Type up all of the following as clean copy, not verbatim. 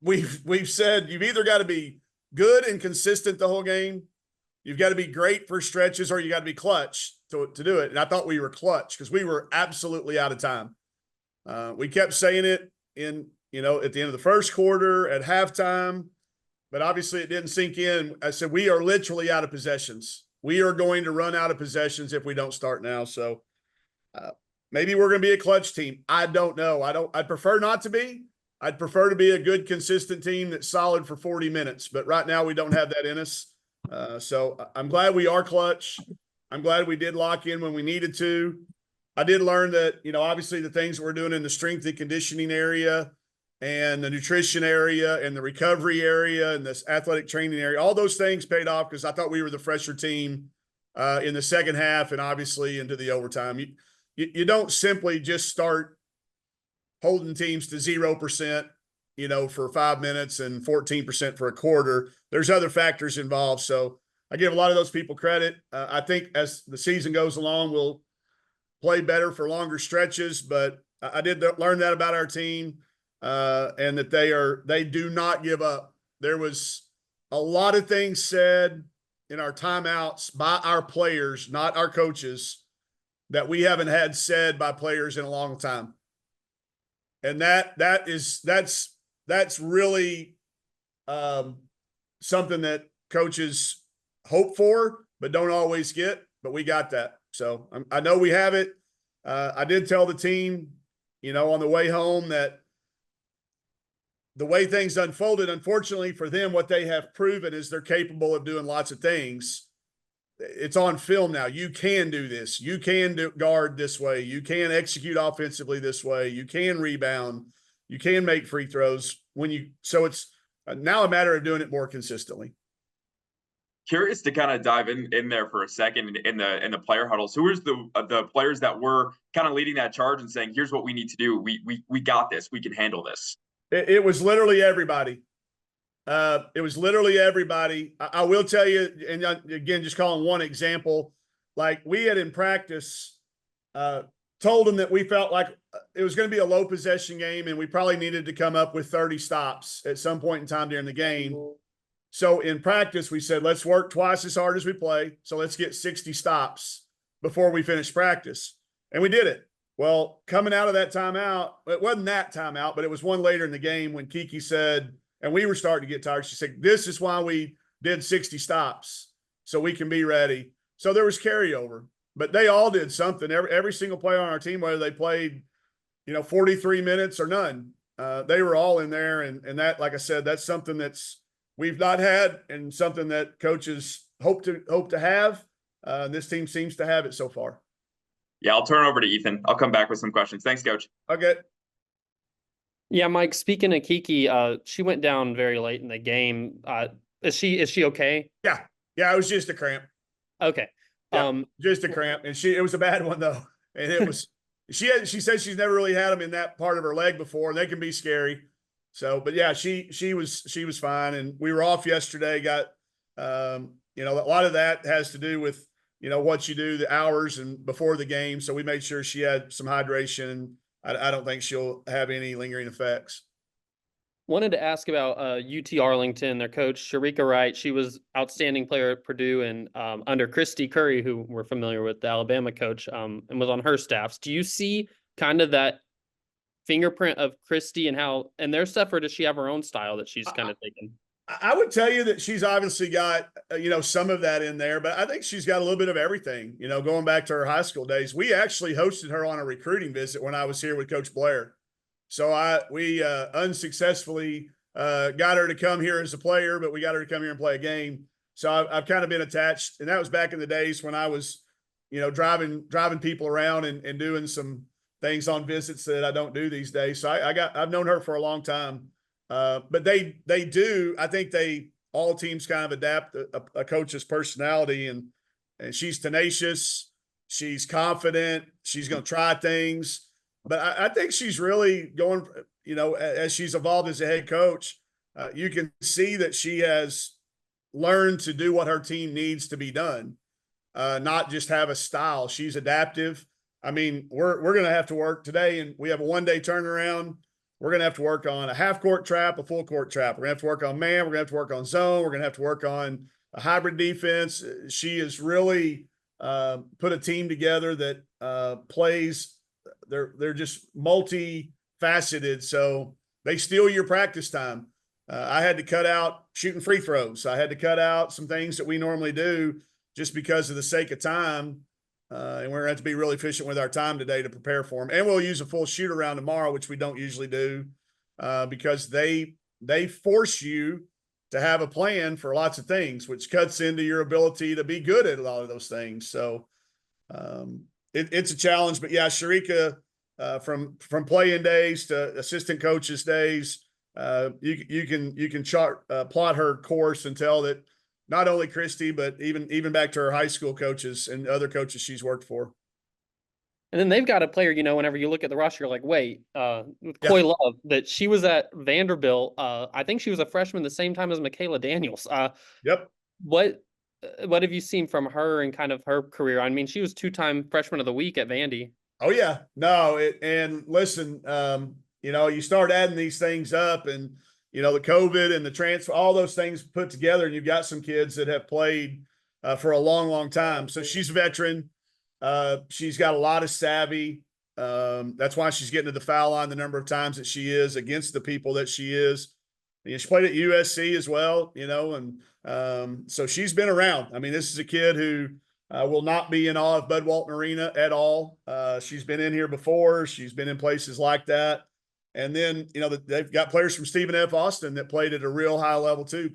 we've said you've either got to be good and consistent the whole game, you've got to be great for stretches, or you got to be clutch to do it. And I thought we were clutch because we were absolutely out of time. We kept saying it at the end of the first quarter, at halftime, but obviously it didn't sink in. I said, we are literally out of possessions. We are going to run out of possessions if we don't start now. So maybe we're going to be a clutch team. I don't know. I'd prefer not to be. I'd prefer to be a good, consistent team that's solid for 40 minutes. But right now we don't have that in us. So I'm glad we are clutch. I'm glad we did lock in when we needed to. I did learn that, obviously the things that we're doing in the strength and conditioning area and the nutrition area and the recovery area and this athletic training area, all those things paid off because I thought we were the fresher team in the second half and obviously into the overtime. You don't simply just start holding teams to 0%, for 5 minutes and 14% for a quarter. There's other factors involved. So I give a lot of those people credit. I think as the season goes along, we'll play better for longer stretches, but I did learn that about our team and that they do not give up. There was a lot of things said in our timeouts by our players, not our coaches, that we haven't had said by players in a long time. And that's really something that coaches hope for, but don't always get, but we got that. So I know we have it. I did tell the team, on the way home that the way things unfolded, unfortunately for them, what they have proven is they're capable of doing lots of things. It's on film now. You can do this. You can guard this way. You can execute offensively this way. You can rebound. You can make free throws so it's now a matter of doing it more consistently. Curious to kind of dive in there for a second in the player huddles. Who is the players that were kind of leading that charge and saying, here's what we need to do. We got this. We can handle this. It was literally everybody. It was literally everybody. I will tell you, and again, just calling one example, like we had in practice told them that we felt like it was going to be a low possession game and we probably needed to come up with 30 stops at some point in time during the game. So in practice, we said, let's work twice as hard as we play. So let's get 60 stops before we finish practice. And we did it. Well, coming out of that timeout, it wasn't that timeout, but it was one later in the game when Kiki said, and we were starting to get tired. She said, this is why we did 60 stops, so we can be ready. So there was carryover, but they all did something. Every single player on our team, whether they played, 43 minutes or none, they were all in there. And that, like I said, that's something we've not had and something that coaches hope to have. This team seems to have it so far. Yeah, I'll turn over to Ethan. I'll come back with some questions. Thanks, Coach. Okay. Yeah, Mike, speaking of Kiki, she went down very late in the game. Is she okay? Yeah. It was just a cramp. Okay. Yeah, just a cramp. And it was a bad one though. And it was, she said she's never really had them in that part of her leg before. They can be scary. So, but yeah, she was fine. And we were off yesterday, got, a lot of that has to do with, what you do, the hours and before the game. So we made sure she had some hydration. I don't think she'll have any lingering effects. Wanted to ask about UT-Arlington, their coach, Sharika Wright. She was outstanding player at Purdue and under Christy Curry, who we're familiar with, the Alabama coach, and was on her staffs. Do you see kind of that fingerprint of Christy and how, and their stuff, or does she have her own style that she's kind of taken? I would tell you that she's obviously got, some of that in there, but I think she's got a little bit of everything, going back to her high school days. We actually hosted her on a recruiting visit when I was here with Coach Blair. So we unsuccessfully got her to come here as a player, but we got her to come here and play a game. So I've kind of been attached, and that was back in the days when I was, driving people around and doing some things on visits that I don't do these days. So I've known her for a long time. But they do, I think all teams kind of adapt a coach's personality, and she's tenacious. She's confident. She's going to try things, but I think she's really going, as she's evolved as a head coach, you can see that she has learned to do what her team needs to be done, not just have a style. She's adaptive. I mean, we're going to have to work today, and we have a one-day turnaround. we're going to have to work on a half court trap, a full court trap. We're going to have to work on man. We're going to have to work on zone. We're going to have to work on a hybrid defense. She has really put a team together that plays. They're just multifaceted. So they steal your practice time. I had to cut out shooting free throws. I had to cut out some things that we normally do just because of the sake of time. And we're going to have to be really efficient with our time today to prepare for them. And we'll use a full shoot around tomorrow, which we don't usually do, because they force you to have a plan for lots of things, which cuts into your ability to be good at a lot of those things. So it's a challenge. But yeah, Sharika, from playing days to assistant coaches days, you can plot her course and tell that not only Christy, but even back to her high school coaches and other coaches she's worked for. And then they've got a player, whenever you look at the roster, you're like, wait, with Coy Love, that she was at Vanderbilt. I think she was a freshman the same time as Michaela Daniels. Yep. What have you seen from her and kind of her career? I mean, she was 2-time freshman of the week at Vandy. Oh yeah, no. And listen, you start adding these things up, and the COVID and the transfer, all those things put together, and you've got some kids that have played for a long, long time. So she's a veteran. She's got a lot of savvy. That's why she's getting to the foul line the number of times that she is against the people that she is. And she played at USC as well, and so she's been around. I mean, this is a kid who will not be in awe of Bud Walton Arena at all. She's been in here before. She's been in places like that. And then, they've got players from Stephen F. Austin that played at a real high level too.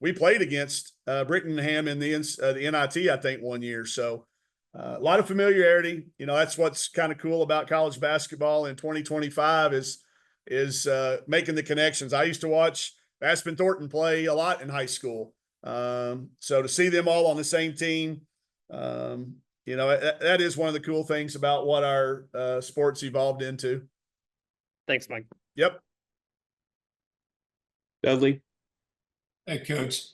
We played against Brittingham in the NIT, I think, one year. So a lot of familiarity. That's what's kind of cool about college basketball in 2025 is making the connections. I used to watch Aspen Thornton play a lot in high school. So to see them all on the same team, that is one of the cool things about what our sports evolved into. Thanks, Mike. Yep. Dudley. Hey, Coach.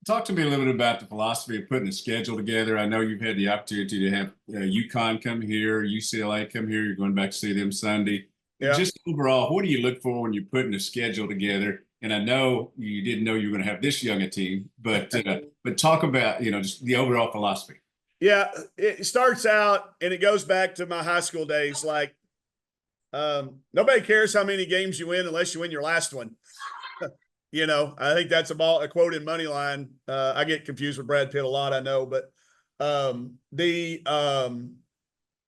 Talk to me a little bit about the philosophy of putting a schedule together. I know you've had the opportunity to have UConn come here, UCLA come here. You're going back to see them Sunday. Yeah. Just overall, what do you look for when you're putting a schedule together? And I know you didn't know you were going to have this young a team, but talk about, just the overall philosophy. Yeah, it starts out and it goes back to my high school days. Like, nobody cares how many games you win unless you win your last one. I think that's a quote in Moneyline. I get confused with Brad Pitt a lot, I know, but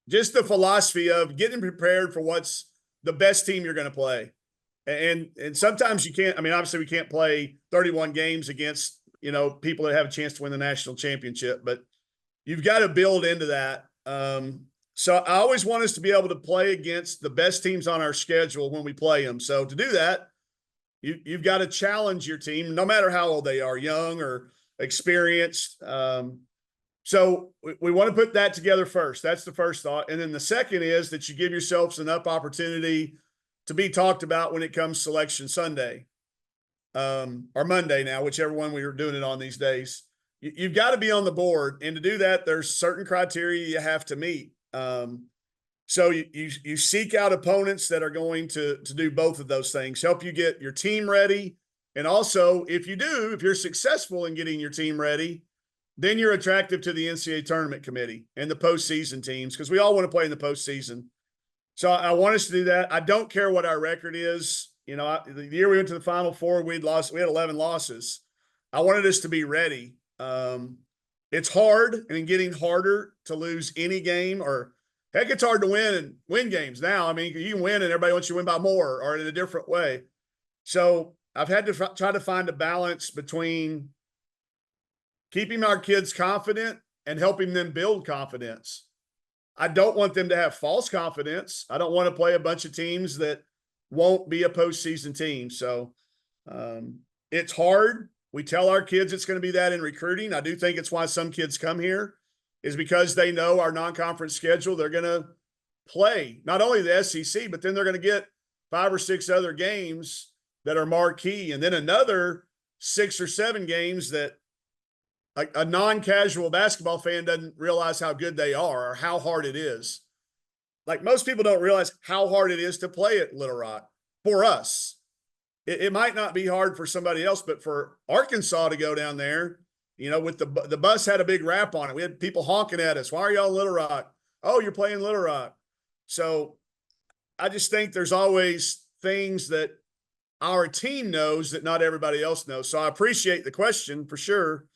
just the philosophy of getting prepared for what's the best team you're going to play. And sometimes you can't, obviously we can't play 31 games against, people that have a chance to win the national championship, but you've got to build into that. So I always want us to be able to play against the best teams on our schedule when we play them. So to do that, you've got to challenge your team, no matter how old they are, young or experienced. So we want to put that together first. That's the first thought. And then the second is that you give yourselves enough opportunity to be talked about when it comes Selection Sunday, or Monday now, whichever one we were doing it on these days. You've got to be on the board. And to do that, there's certain criteria you have to meet. So you seek out opponents that are going to do both of those things, help you get your team ready. And also, if you're successful in getting your team ready, then you're attractive to the NCAA tournament committee and the postseason teams, because we all want to play in the postseason. So I want us to do that. I don't care what our record is. The year we went to the Final Four, we had 11 losses. I wanted us to be ready. It's hard and getting harder to lose any game, or heck, it's hard to win games now. You can win and everybody wants you to win by more or in a different way. So I've had to try to find a balance between keeping our kids confident and helping them build confidence. I don't want them to have false confidence. I don't want to play a bunch of teams that won't be a postseason team. So it's hard. We tell our kids it's going to be that in recruiting. I do think it's why some kids come here, is because they know our non-conference schedule. They're going to play not only the SEC, but then they're going to get 5 or 6 other games that are marquee, and then another 6 or 7 games that a non-casual basketball fan doesn't realize how good they are or how hard it is. Like, most people don't realize how hard it is to play at Little Rock. for us. It might not be hard for somebody else, but for Arkansas to go down there, you know, with the bus had a big wrap on it. We had people honking at us. Why are y'all in Little Rock? Oh, you're playing Little Rock. So I just think there's always things that our team knows that not everybody else knows. So I appreciate the question for sure.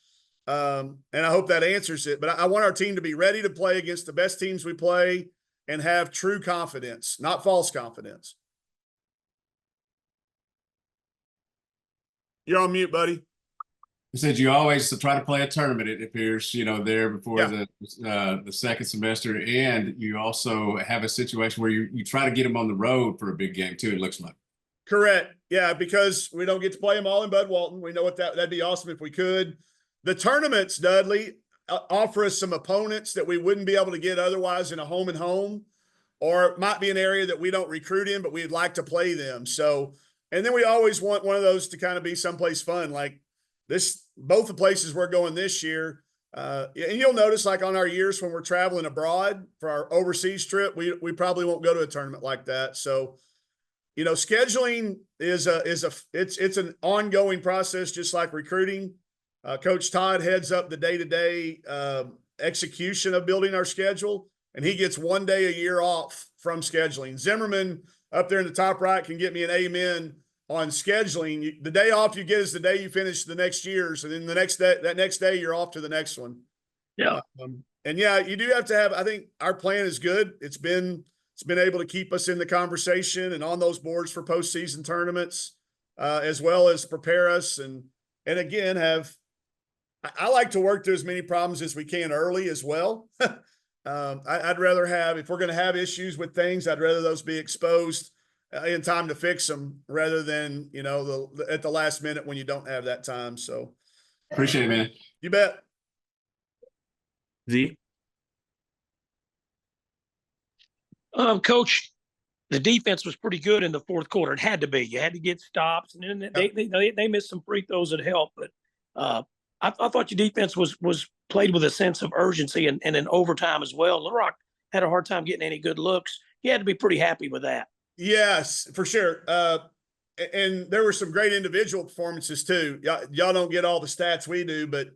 And I hope that answers it. But I want our team to be ready to play against the best teams we play and have true confidence, not false confidence. You're on mute, buddy. You said you always try to play a tournament, it appears, you know, there before Yeah. the second semester. And you also have a situation where you try to get them on the road for a big game too, it looks like. Correct. Yeah, because we don't get to play them all in Bud Walton. We know what that'd be awesome if we could. The tournaments, Dudley, offer us some opponents that we wouldn't be able to get otherwise in a home and home, or it might be an area that we don't recruit in, but we'd like to play them. So, and then we always want one of those to kind of be someplace fun, like this, both the places we're going this year. And you'll notice, like on our years when we're traveling abroad for our overseas trip, we probably won't go to a tournament like that. So, you know, scheduling is it's an ongoing process, just like recruiting. Coach Todd heads up the day-to-day execution of building our schedule, and he gets 1 day a year off from scheduling. Zimmerman up there in the top right can get me an amen on scheduling. The day off you get is the day you finish the next year's, and then that next day you're off to the next one. Yeah. And yeah, you do have to have, I think our plan is good. It's been able to keep us in the conversation and on those boards for postseason tournaments, as well as prepare us. And again, I like to work through as many problems as we can early as well. I'd rather have, if we're going to have issues with things, I'd rather those be exposed in time to fix them rather than, you know, at the last minute when you don't have that time. So Appreciate it, man. you bet. Z. Coach, the defense was pretty good in the fourth quarter. It had to be. You had to get stops, and then they missed some free throws that helped. But I thought your defense was played with a sense of urgency and in overtime as well. Little Rock had a hard time getting any good looks. You had to be pretty happy with that. Yes, for sure. And there were some great individual performances too. Y'all don't get all the stats we do, but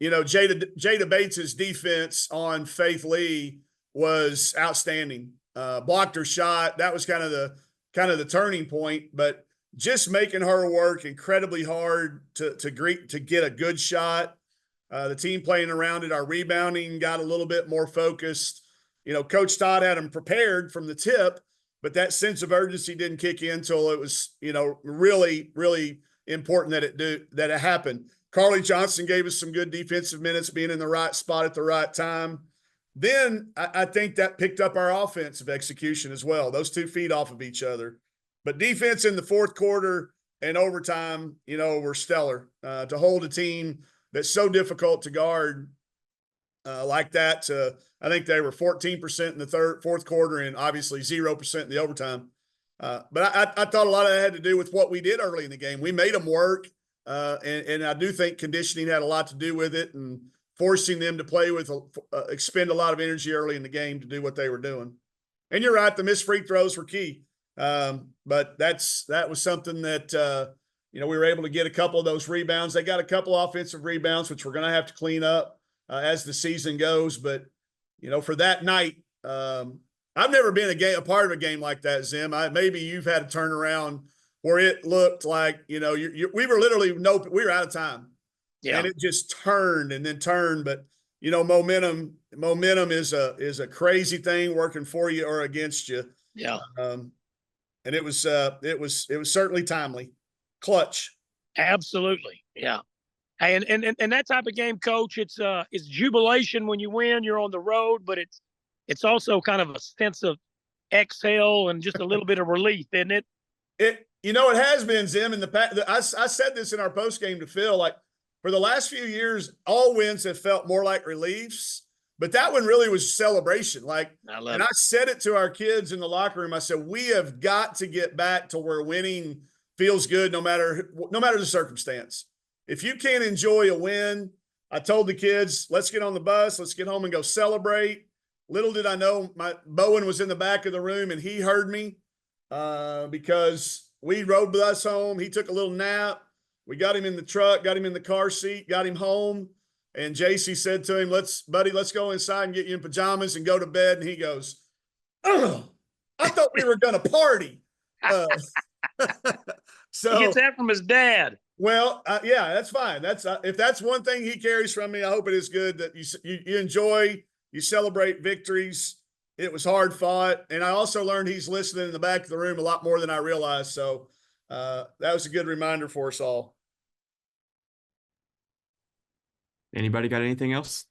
you know, Jada Bates's defense on Faith Lee was outstanding. Blocked her shot. That was kind of the turning point, but just making her work incredibly hard to get a good shot. The team playing around it, our rebounding got a little bit more focused. You know, Coach Todd had them prepared from the tip, but that sense of urgency didn't kick in until it was, you know, really, really important that it happened. Carly Johnson gave us some good defensive minutes, being in the right spot at the right time. Then I think that picked up our offensive execution as well. Those 2 feet off of each other. But defense in the fourth quarter and overtime, you know, were stellar. To hold a team that's so difficult to guard like that. I think they were 14% in the fourth quarter, and obviously 0% in the overtime. But I thought a lot of that had to do with what we did early in the game. We made them work, and I do think conditioning had a lot to do with it, and forcing them to play with expend a lot of energy early in the game to do what they were doing. And you're right, the missed free throws were key. But that was something that you know, we were able to get a couple of those rebounds. They got a couple offensive rebounds, which we're going to have to clean up as the season goes. But you know, for that night, I've never been a part of a game like that, Zim. Maybe you've had a turnaround where it looked like, you know, we were literally we were out of time. Yeah. And it just turned and then turned. But you know, momentum is a crazy thing working for you or against you. Yeah. And it was certainly timely, clutch. Absolutely. Yeah. And that type of game, Coach, it's jubilation when you win. You're on the road, but it's also kind of a sense of exhale and just a little bit of relief, isn't it? It has been, Zim. In the past, I said this in our post game to Phil. Like for the last few years, all wins have felt more like reliefs, but that one really was celebration. Like, I said it to our kids in the locker room. I said, we have got to get back to where winning feels good, no matter the circumstance. If you can't enjoy a win, I told the kids, let's get on the bus, let's get home and go celebrate. Little did I know, Bowen was in the back of the room and he heard me because we rode the bus home. He took a little nap. We got him in the truck, got him in the car seat, got him home. And JC said to him, let's go inside and get you in pajamas and go to bed. And he goes, oh, I thought we were going to party. So He gets that from his dad. well, yeah, that's fine. That's if that's one thing he carries from me, I hope it is good that you enjoy, you celebrate victories. It was hard fought, and I also learned he's listening in the back of the room a lot more than I realized. So that was a good reminder for us all. Anybody got anything else?